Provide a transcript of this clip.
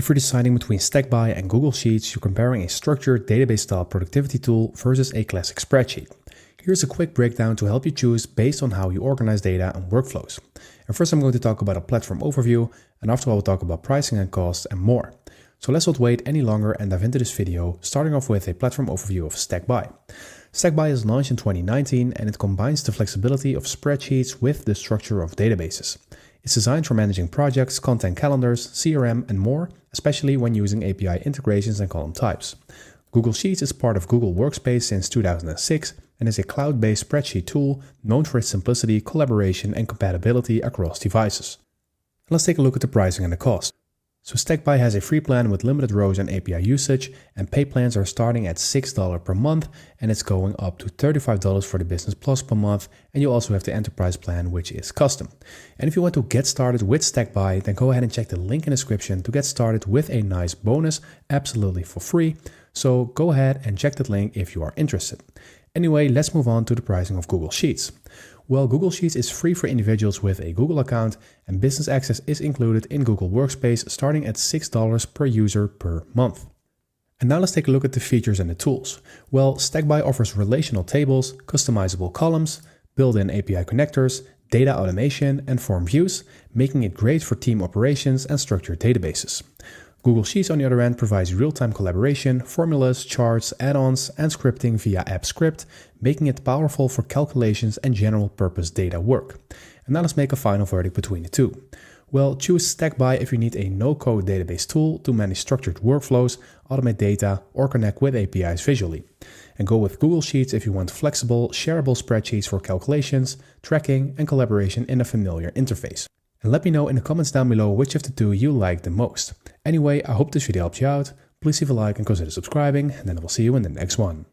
If you're deciding between Stackby and Google Sheets, you're comparing a structured database-style productivity tool versus a classic spreadsheet. Here's a quick breakdown to help you choose based on how you organize data and workflows. And first I'm going to talk about a platform overview, and after we'll talk about pricing and costs and more. So let's not wait any longer and dive into this video, starting off with a platform overview of Stackby. Stackby is launched in 2019 and it combines the flexibility of spreadsheets with the structure of databases. It's designed for managing projects, content calendars, CRM, and more, especially when using API integrations and column types. Google Sheets is part of Google Workspace since 2006 and is a cloud-based spreadsheet tool known for its simplicity, collaboration, and compatibility across devices. Let's take a look at the pricing and the cost. So Stackby has a free plan with limited rows and API usage, and paid plans are starting at $6 per month, and it's going up to $35 for the Business Plus per month, and you also have the Enterprise plan, which is custom. And if you want to get started with Stackby, then go ahead and check the link in the description to get started with a nice bonus, absolutely for free. So go ahead and check that link if you are interested. Anyway, let's move on to the pricing of Google Sheets. Well, Google Sheets is free for individuals with a Google account, and business access is included in Google Workspace starting at $6 per user per month. And now let's take a look at the features and the tools. Well, Stackby offers relational tables, customizable columns, built-in API connectors, data automation, and form views, making it great for team operations and structured databases. Google Sheets, on the other hand, provides real-time collaboration, formulas, charts, add-ons, and scripting via AppScript, making it powerful for calculations and general-purpose data work. And now let's make a final verdict between the two. Well, choose Stackby if you need a no-code database tool to manage structured workflows, automate data, or connect with APIs visually. And go with Google Sheets if you want flexible, shareable spreadsheets for calculations, tracking, and collaboration in a familiar interface. And let me know in the comments down below which of the two you like the most. Anyway, I hope this video helped you out. Please leave a like and consider subscribing, and then I will see you in the next one.